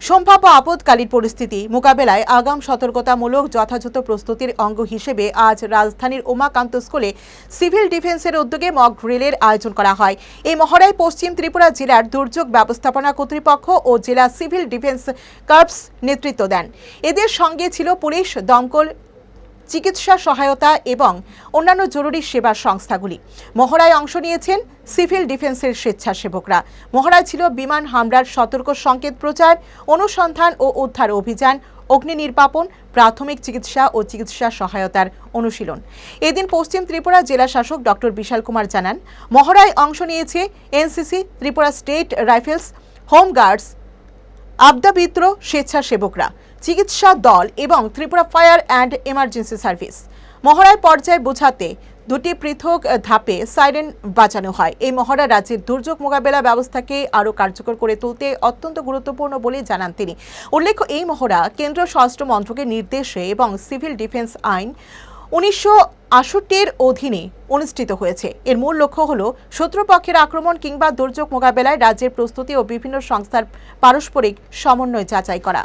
সম্ভাব্য আপদকালীন পরিস্থিতি মোকাবেলায় আগাম সতর্কতামূলক যথাযথ প্রস্তুতির অঙ্গ হিসেবে আজ রাজধানীর উমাকান্ত স্কুলে সিভিল ডিফেন্সের উদ্যোগে মক ড্রিলের আয়োজন করা হয়। এই মহড়ায় পশ্চিম ত্রিপুরা জেলার দুর্যোগ ব্যবস্থাপনা কর্তৃপক্ষ ও জেলা সিভিল ডিফেন্স কর্পস নেতৃত্ব দেন। এদের সঙ্গে ছিল পুলিশ, দমকল, চিকিৎসা সহায়তা এবং অন্যান্য জরুরি সেবা সংস্থাগুলি। মহড়ায় অংশ নিয়েছেন সিভিল ডিফেন্সের স্বেচ্ছাসেবকরা। মহড়ায় ছিল বিমান হামলার সতর্ক সংকেত প্রচার, অনুসন্ধান ও উদ্ধার অভিযান, অগ্নি নির্বাপন, প্রাথমিক চিকিৎসা ও চিকিৎসা সহায়তার অনুশীলন। এদিন পশ্চিম ত্রিপুরা জেলা শাসক ডক্টর বিশাল কুমার জানান, মহড়ায় অংশ নিয়েছে NCC, Tripura state rifles, home guards, আবদাবিত্র স্বেচ্ছাসেবকরা, চিকিৎসা দল এবং Tripura fire and emergency service. মহড়ায় পর্যায় বোঝাতে দুটি পৃথক ধাপে সাইরেন বাজানো হয়। এই মহড়া রাজ্যের দুর্যোগ মোকাবেলা ব্যবস্থাকে আরও কার্যকর করে তুলতে অত্যন্ত গুরুত্বপূর্ণ বলে জানান তিনি। উল্লেখ্য, এই মহড়া কেন্দ্রীয় স্বরাষ্ট্র মন্ত্রকের নির্দেশে এবং সিভিল ডিফেন্স আইন 1968 অধীনে অনুষ্ঠিত হয়েছে। এর মূল লক্ষ্য হল শত্রুপক্ষের আক্রমণ কিংবা দুর্যোগ মোকাবেলায় রাজ্যের প্রস্তুতি ও বিভিন্ন সংস্থার পারস্পরিক সমন্বয় যাচাই করা।